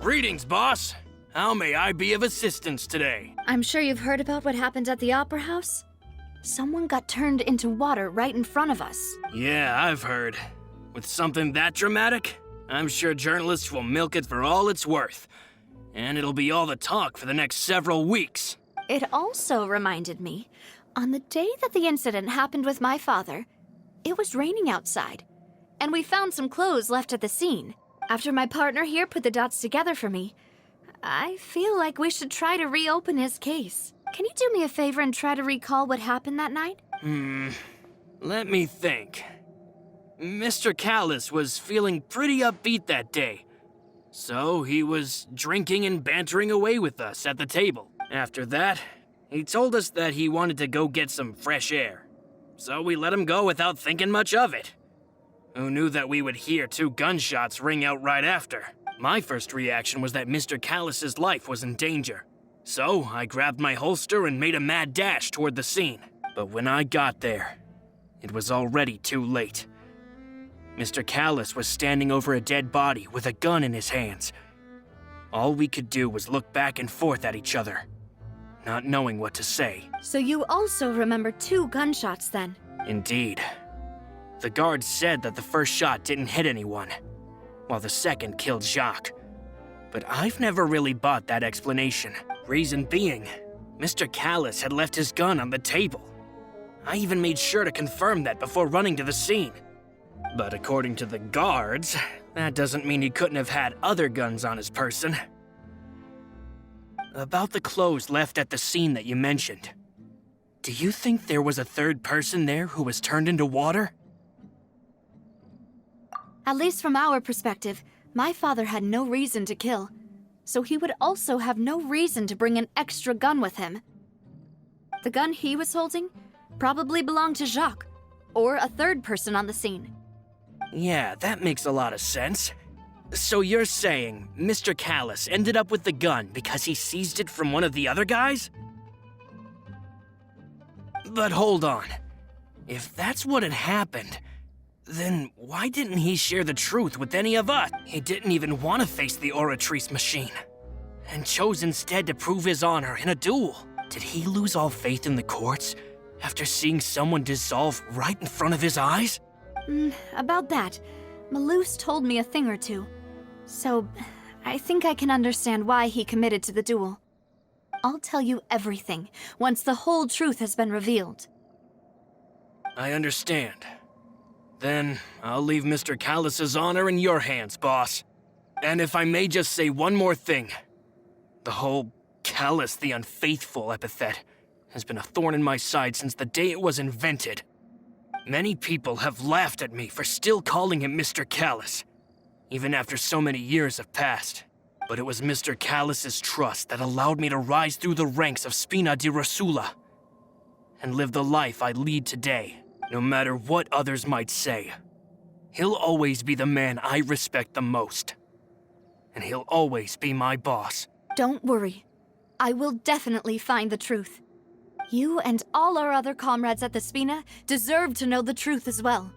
Greetings, boss. How may I be of assistance today? I'm sure you've heard about what happened at the Opera House. Someone got turned into water right in front of us. Yeah, I've heard. With something that dramatic, I'm sure journalists will milk it for all it's worth. And it'll be all the talk for the next several weeks. It also reminded me, on the day that the incident happened with my father, it was raining outside, and we found some clothes left at the scene. After my partner here put the dots together for me, I feel like we should try to reopen his case. Can you do me a favor and try to recall what happened that night? Let me think. Mr. Callus was feeling pretty upbeat that day. So he was drinking and bantering away with us at the table. After that, he told us that he wanted to go get some fresh air. So we let him go without thinking much of it. Who knew that we would hear 2 gunshots ring out right after? My first reaction was that Mr. Callus's life was in danger. So I grabbed my holster and made a mad dash toward the scene. But when I got there, it was already too late. Mr. Callus was standing over a dead body with a gun in his hands. All we could do was look back and forth at each other, not knowing what to say. So you also remember 2 gunshots then? Indeed. The guard said that the first shot didn't hit anyone, while the second killed Jacques. But I've never really bought that explanation. Reason being, Mr. Callus had left his gun on the table. I even made sure to confirm that before running to the scene. But according to the guards, that doesn't mean he couldn't have had other guns on his person. About the clothes left at the scene that you mentioned, do you think there was a third person there who was turned into water? At least from our perspective, my father had no reason to kill, so he would also have no reason to bring an extra gun with him. The gun he was holding probably belonged to Jacques, or a third person on the scene. Yeah, that makes a lot of sense. So you're saying Mr. Callus ended up with the gun because he seized it from one of the other guys? But hold on. If that's what had happened, then why didn't he share the truth with any of us? He didn't even want to face the Oratrice machine, and chose instead to prove his honor in a duel. Did he lose all faith in the courts after seeing someone dissolve right in front of his eyes? About that, Malus told me a thing or two, so I think I can understand why he committed to the duel. I'll tell you everything once the whole truth has been revealed. I understand. Then I'll leave Mr. Callus's honor in your hands, boss. And if I may just say one more thing. The whole Callus the Unfaithful epithet has been a thorn in my side since the day it was invented. Many people have laughed at me for still calling him Mr. Callus, even after so many years have passed. But it was Mr. Callus's trust that allowed me to rise through the ranks of Spina di Rosula and live the life I lead today. No matter what others might say, he'll always be the man I respect the most. And he'll always be my boss. Don't worry. I will definitely find the truth. You and all our other comrades at the Spina deserve to know the truth as well.